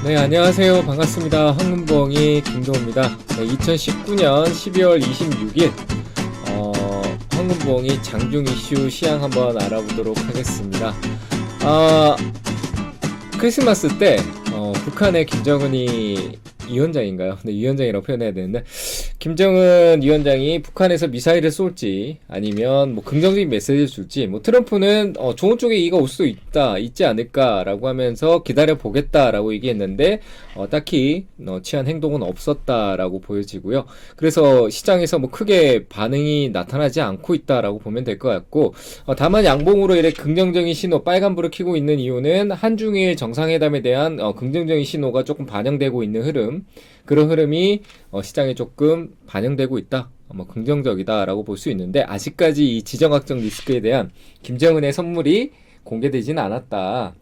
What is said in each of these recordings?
네, 안녕하세요. 반갑습니다. 황금봉이 김도우입니다. 네, 2019년 12월 26일 황금봉이 장중 이슈 시향 한번 알아보도록 하겠습니다. 크리스마스 때 북한의 김정은이 위원장인가요? 네, 위원장이라고 표현해야 되는데, 김정은 위원장이 북한에서 미사일을 쏠지 아니면 뭐 긍정적인 메시지를 줄지, 뭐 트럼프는 좋은 쪽에 이가 올 수도 있지 않을까라고 하면서 기다려 보겠다라고 얘기했는데 딱히 취한 행동은 없었다라고 보여지고요. 그래서 시장에서 뭐 크게 반응이 나타나지 않고 있다라고 보면 될 것 같고, 다만 양봉으로 이렇게 긍정적인 신호 빨간불을 켜고 있는 이유는 한중일 정상회담에 대한 긍정적인 신호가 조금 반영되고 있는 흐름, 그런 흐름이 시장에 조금 반영되고 있다, 긍정적이다라고 볼 수 있는데, 아직까지 이 지정학적 리스크에 대한 김정은의 선물이 공개되지는 않았다.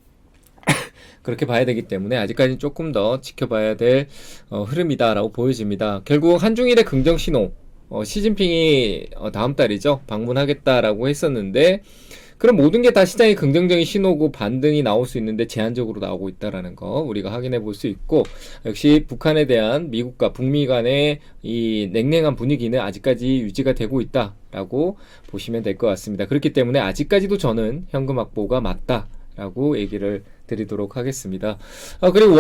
그렇게 봐야 되기 때문에 아직까지는 조금 더 지켜봐야 될 흐름이다라고 보여집니다. 결국 한중일의 긍정 신호, 시진핑이 다음 달이죠, 방문하겠다라고 했었는데, 그럼 모든 게 다 시장의 긍정적인 신호고 반등이 나올 수 있는데 제한적으로 나오고 있다라는 거 우리가 확인해 볼 수 있고, 역시 북한에 대한 미국과 북미 간의 이 냉랭한 분위기는 아직까지 유지가 되고 있다라고 보시면 될 것 같습니다. 그렇기 때문에 아직까지도 저는 현금 확보가 맞다라고 얘기를 드리도록 하겠습니다. 그리고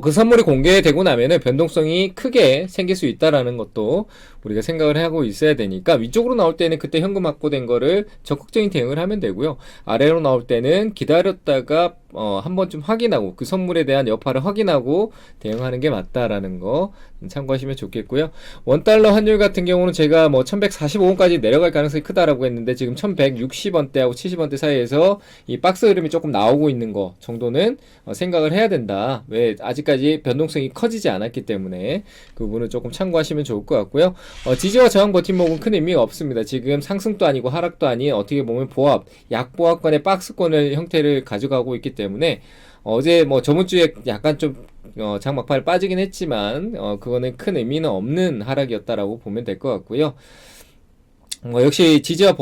그 선물이 공개되고 나면은 변동성이 크게 생길 수 있다라는 것도 우리가 생각을 하고 있어야 되니까, 위쪽으로 나올 때는 그때 현금 확보된 거를 적극적인 대응을 하면 되고요. 아래로 나올 때는 기다렸다가 한 번쯤 확인하고 그 선물에 대한 여파를 확인하고 대응하는 게 맞다라는 거 참고하시면 좋겠고요. 원달러 환율 같은 경우는 제가 1145원까지 내려갈 가능성이 크다라고 했는데, 지금 1160원대하고 70원대 사이에서 이 박스 흐름이 조금 나오고 있는 거 정도는 생각을 해야 된다. 왜? 아직까지 변동성이 커지지 않았기 때문에 그 부분은 조금 참고하시면 좋을 것 같고요. 지지와 저항 버팀목은 큰 의미가 없습니다. 지금 상승도 아니고 하락도 아닌 어떻게 보면 보합, 약보합권의 박스권의 형태를 가져가고 있기 때문에, 어제 저번 주에 약간 좀 장막팔 빠지긴 했지만 그거는 큰 의미는 없는 하락이었다라고 보면 될 것 같고요. 역시 지지와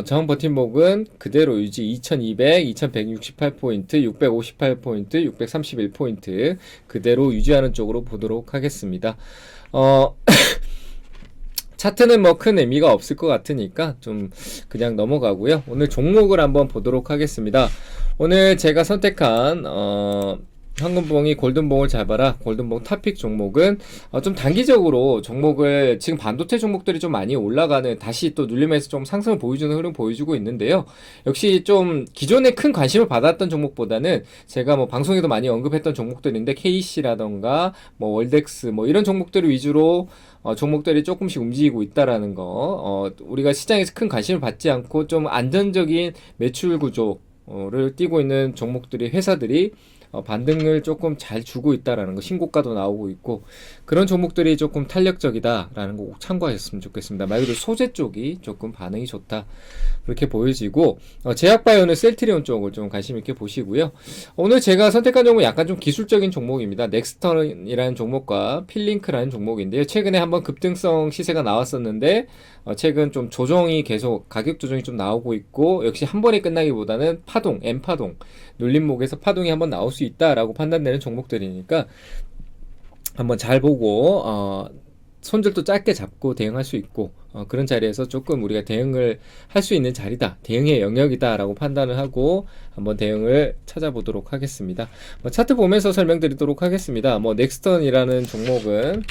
저항 버팀목은 그대로 유지. 2200, 2168포인트, 658포인트, 631포인트 그대로 유지하는 쪽으로 보도록 하겠습니다. 차트는 큰 의미가 없을 것 같으니까 좀 그냥 넘어가고요. 오늘 종목을 한번 보도록 하겠습니다. 오늘 제가 선택한 황금봉이 골든봉을 잡아라, 골든봉 탑픽 종목은 좀 단기적으로 종목을, 지금 반도체 종목들이 좀 많이 올라가는, 다시 또 눌림에서 좀 상승을 보여주는 흐름 보여주고 있는데요. 역시 좀 기존에 큰 관심을 받았던 종목보다는 제가 방송에도 많이 언급했던 종목들인데, KC라던가 월덱스 이런 종목들 위주로 종목들이 조금씩 움직이고 있다라는 거, 우리가 시장에서 큰 관심을 받지 않고 좀 안전적인 매출 구조를 띄고 있는 종목들이, 회사들이 반등을 조금 잘 주고 있다라는 거, 신고가도 나오고 있고, 그런 종목들이 조금 탄력적이다라는 거 꼭 참고하셨으면 좋겠습니다. 말 그대로 소재 쪽이 조금 반응이 좋다, 그렇게 보여지고, 제약바이오는 셀트리온 쪽을 좀 관심 있게 보시고요. 오늘 제가 선택한 종목은 약간 좀 기술적인 종목입니다. 넥스턴이라는 종목과 필링크라는 종목인데요. 최근에 한번 급등성 시세가 나왔었는데 최근 좀 조정이, 계속 가격 조정이 좀 나오고 있고, 역시 한 번에 끝나기보다는 파동, M파동, 눌림목에서 파동이 한번 나올 수 있다라고 판단되는 종목들이니까 한번 잘 보고 손절도 짧게 잡고 대응할 수 있고, 그런 자리에서 조금 우리가 대응을 할 수 있는 자리다, 대응의 영역이다 라고 판단을 하고 한번 대응을 찾아보도록 하겠습니다. 차트 보면서 설명드리도록 하겠습니다. 넥스턴이라는 종목은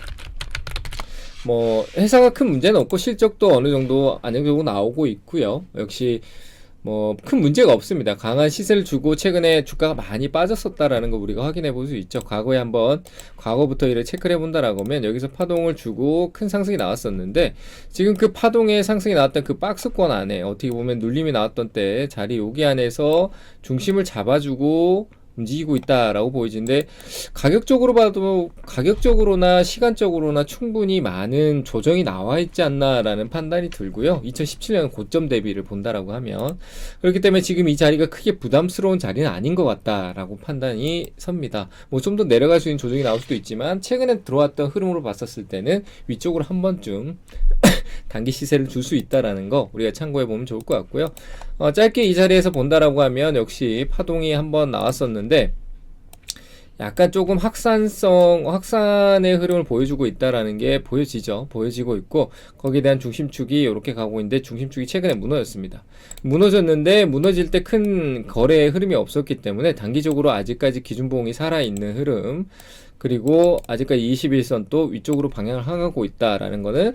회사가 큰 문제는 없고 실적도 어느 정도 안정적으로 나오고 있고요. 역시 큰 문제가 없습니다. 강한 시세를 주고 최근에 주가가 많이 빠졌었다라는 거 우리가 확인해 볼 수 있죠. 과거부터 이렇게 체크를 해본다라고 하면 여기서 파동을 주고 큰 상승이 나왔었는데, 지금 그 파동의 상승이 나왔던 그 박스권 안에 어떻게 보면 눌림이 나왔던 때 자리, 여기 안에서 중심을 잡아주고 움직이고 있다라고 보이는데, 가격적으로 봐도 가격적으로나 시간적으로나 충분히 많은 조정이 나와 있지 않나라는 판단이 들고요. 2017년 고점 대비를 본다라고 하면, 그렇기 때문에 지금 이 자리가 크게 부담스러운 자리는 아닌 것 같다라고 판단이 섭니다. 좀 더 내려갈 수 있는 조정이 나올 수도 있지만, 최근에 들어왔던 흐름으로 봤었을 때는 위쪽으로 한 번쯤 단기 시세를 줄 수 있다라는 거 우리가 참고해 보면 좋을 것 같고요. 짧게 이 자리에서 본다라고 하면 역시 파동이 한번 나왔었는데, 약간 조금 확산의 흐름을 보여주고 있다라는 게 보여지고 있고, 거기에 대한 중심축이 이렇게 가고 있는데, 중심축이 최근에 무너졌습니다. 무너졌는데 무너질 때 큰 거래의 흐름이 없었기 때문에 단기적으로 아직까지 기준봉이 살아있는 흐름, 그리고 아직까지 21선도 위쪽으로 방향을 향하고 있다라는 거는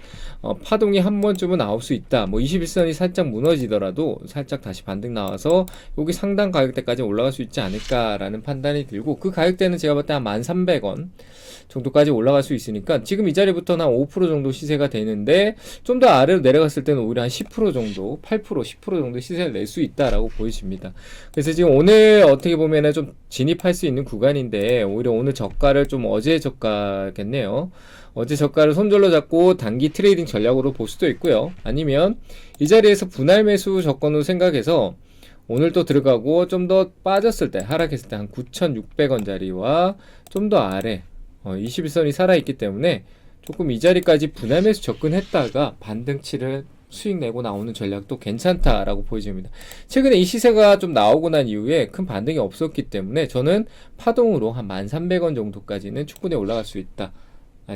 파동이 한 번쯤은 나올 수 있다. 뭐 21선이 살짝 무너지더라도 살짝 다시 반등 나와서 여기 상단 가격대까지 올라갈 수 있지 않을까라는 판단이 들고, 그 가격대는 제가 볼 때 한 1,300원 정도까지 올라갈 수 있으니까 지금 이 자리부터는 한 5% 정도 시세가 되는데, 좀 더 아래로 내려갔을 때는 오히려 한 10% 정도, 8%, 10% 정도 시세를 낼 수 있다라고 보여집니다. 그래서 지금 오늘 어떻게 보면은 좀 진입할 수 있는 구간인데, 오히려 오늘 저가를 좀 어제 저가겠네요. 어제 저가를 손절로 잡고 단기 트레이딩 전략으로 볼 수도 있고요. 아니면 이 자리에서 분할 매수 조건으로 생각해서 오늘 또 들어가고 좀 더 빠졌을 때, 하락했을 때 한 9,600원짜리와 좀 더 아래 21선이 살아있기 때문에 조금 이 자리까지 분할 매수 접근했다가 반등치를 수익 내고 나오는 전략도 괜찮다라고 보여집니다. 최근에 이 시세가 좀 나오고 난 이후에 큰 반등이 없었기 때문에 저는 파동으로 한 1,300원 정도까지는 충분히 올라갈 수 있다.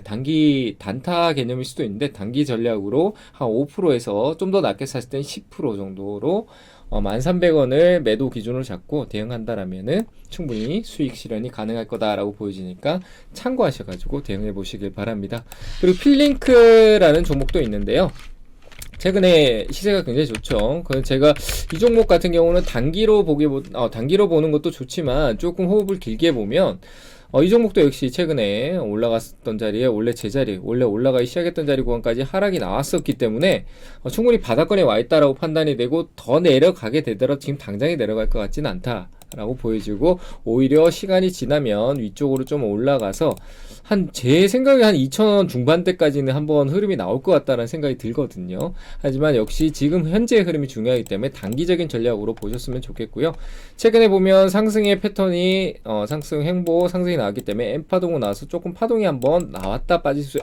단기 단타 개념일 수도 있는데, 단기 전략으로 한 5%에서 좀 더 낮게 샀을 땐 10% 정도로 1,300원을 매도 기준으로 잡고 대응한다라면은 충분히 수익 실현이 가능할 거다라고 보여지니까 참고하셔가지고 대응해 보시길 바랍니다. 그리고 필링크라는 종목도 있는데요. 최근에 시세가 굉장히 좋죠. 그래서 제가 이 종목 같은 경우는 단기로 보는 것도 좋지만 조금 호흡을 길게 보면 이 종목도 역시 최근에 올라갔던 자리에 원래 올라가기 시작했던 자리 구간까지 하락이 나왔었기 때문에 충분히 바닥권에 와 있다라고 판단이 되고, 더 내려가게 되더라도 지금 당장에 내려갈 것 같지는 않다라고 보여지고, 오히려 시간이 지나면 위쪽으로 좀 올라가서 제 생각에 한 2,000원 중반대까지는 한번 흐름이 나올 것 같다는 생각이 들거든요. 하지만 역시 지금 현재의 흐름이 중요하기 때문에 단기적인 전략으로 보셨으면 좋겠고요. 최근에 보면 상승의 패턴이 상승 행보 상승이 나왔기 때문에 M파동으로 나와서 조금 파동이 한번 나왔다 빠질 수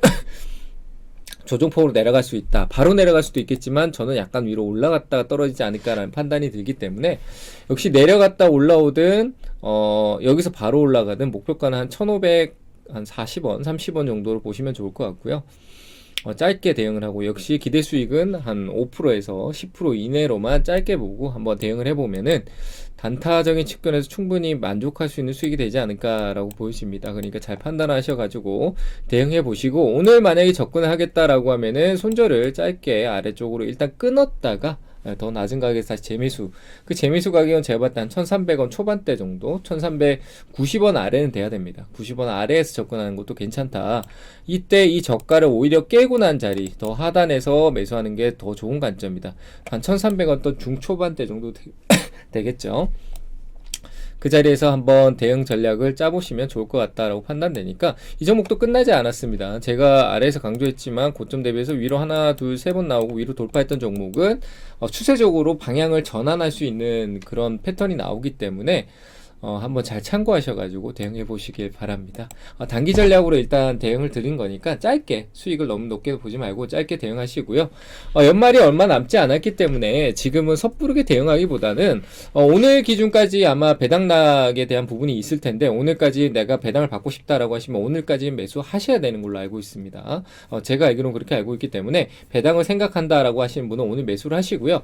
조정폭으로 내려갈 수 있다. 바로 내려갈 수도 있겠지만 저는 약간 위로 올라갔다가 떨어지지 않을까라는 판단이 들기 때문에, 역시 내려갔다 올라오든 여기서 바로 올라가든 목표가는 한 1,540원, 30원 정도로 보시면 좋을 것 같고요. 짧게 대응을 하고, 역시 기대 수익은 한 5%에서 10% 이내로만 짧게 보고 한번 대응을 해보면은 단타적인 측면에서 충분히 만족할 수 있는 수익이 되지 않을까라고 보여집니다. 그러니까 잘 판단하셔가지고 대응해 보시고, 오늘 만약에 접근을 하겠다라고 하면은 손절을 짧게 아래쪽으로 일단 끊었다가 더 낮은 가격에서 다시 재매수. 그 재매수 가격은 제가 봤을 때 한 1,300원 초반대 정도, 1,390원 아래는 돼야 됩니다. 90원 아래에서 접근하는 것도 괜찮다. 이때 이 저가를 오히려 깨고 난 자리, 더 하단에서 매수하는 게 더 좋은 관점이다. 한 1,300원 또 중초반대 정도 되겠죠. 그 자리에서 한번 대응 전략을 짜보시면 좋을 것 같다라고 판단되니까, 이 종목도 끝나지 않았습니다. 제가 아래에서 강조했지만 고점 대비해서 위로 하나, 둘, 세 번 나오고 위로 돌파했던 종목은 추세적으로 방향을 전환할 수 있는 그런 패턴이 나오기 때문에 한번 잘 참고하셔가지고 대응해 보시길 바랍니다. 단기 전략으로 일단 대응을 드린 거니까 짧게, 수익을 너무 높게 보지 말고 짧게 대응하시고요. 연말이 얼마 남지 않았기 때문에 지금은 섣부르게 대응하기보다는 오늘 기준까지 아마 배당락에 대한 부분이 있을 텐데, 오늘까지 내가 배당을 받고 싶다라고 하시면 오늘까지 매수하셔야 되는 걸로 알고 있습니다. 제가 알기로는 그렇게 알고 있기 때문에 배당을 생각한다라고 하시는 분은 오늘 매수를 하시고요.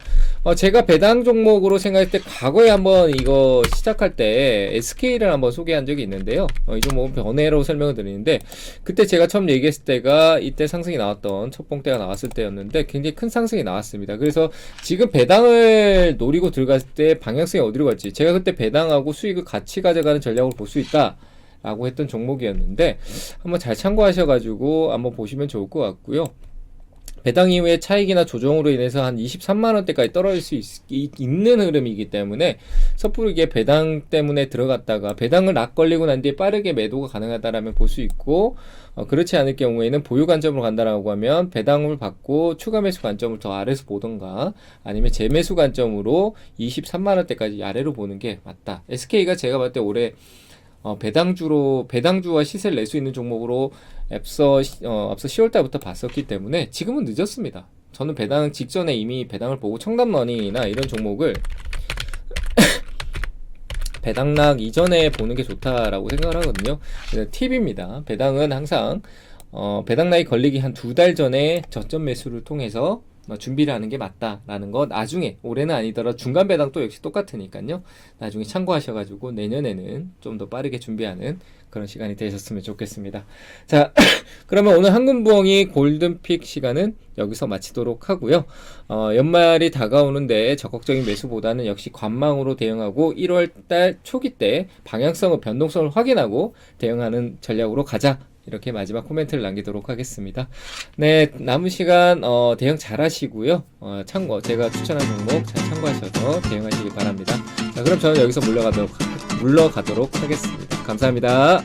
제가 배당 종목으로 생각할 때 과거에 한번 이거 시작할 때 SK를 한번 소개한 적이 있는데요. 이 종목은 변해로 설명을 드리는데, 그때 제가 처음 얘기했을 때가 이때 상승이 나왔던 첫 봉대가 나왔을 때였는데 굉장히 큰 상승이 나왔습니다. 그래서 지금 배당을 노리고 들어갔을 때 방향성이 어디로 갈지, 제가 그때 배당하고 수익을 같이 가져가는 전략으로 볼 수 있다 라고 했던 종목이었는데, 한번 잘 참고하셔가지고 한번 보시면 좋을 것 같고요. 배당 이후에 차익이나 조정으로 인해서 한 23만원대까지 떨어질 수 있는 흐름이기 때문에 섣부르게 배당 때문에 들어갔다가 배당을 락 걸리고 난 뒤에 빠르게 매도가 가능하다라면 볼 수 있고, 그렇지 않을 경우에는 보유 관점으로 간다라고 하면 배당을 받고 추가 매수 관점을 더 아래에서 보던가, 아니면 재매수 관점으로 23만원대까지 아래로 보는 게 맞다. SK가 제가 봤을 때 올해 배당주와 시세를 낼 수 있는 종목으로 앞서 10월달부터 봤었기 때문에 지금은 늦었습니다. 저는 배당 직전에 이미 배당을 보고 청담러닝이나 이런 종목을 배당락 이전에 보는 게 좋다라고 생각을 하거든요. 그래서 팁입니다. 배당은 항상 배당락이 걸리기 한 2달 전에 저점 매수를 통해서 준비를 하는 게 맞다라는 거, 나중에 올해는 아니더라도 중간 배당도 역시 똑같으니까요. 나중에 참고하셔가지고 내년에는 좀 더 빠르게 준비하는 그런 시간이 되셨으면 좋겠습니다. 자, 그러면 오늘 한금부엉이 골든픽 시간은 여기서 마치도록 하고요. 연말이 다가오는데 적극적인 매수보다는 역시 관망으로 대응하고 1월달 초기 때 방향성과 변동성을 확인하고 대응하는 전략으로 가자. 이렇게 마지막 코멘트를 남기도록 하겠습니다. 네, 남은 시간 대응 잘 하시고요. 제가 추천한 종목 잘 참고하셔서 대응하시기 바랍니다. 자, 그럼 저는 여기서 물러가도록 하겠습니다. 감사합니다.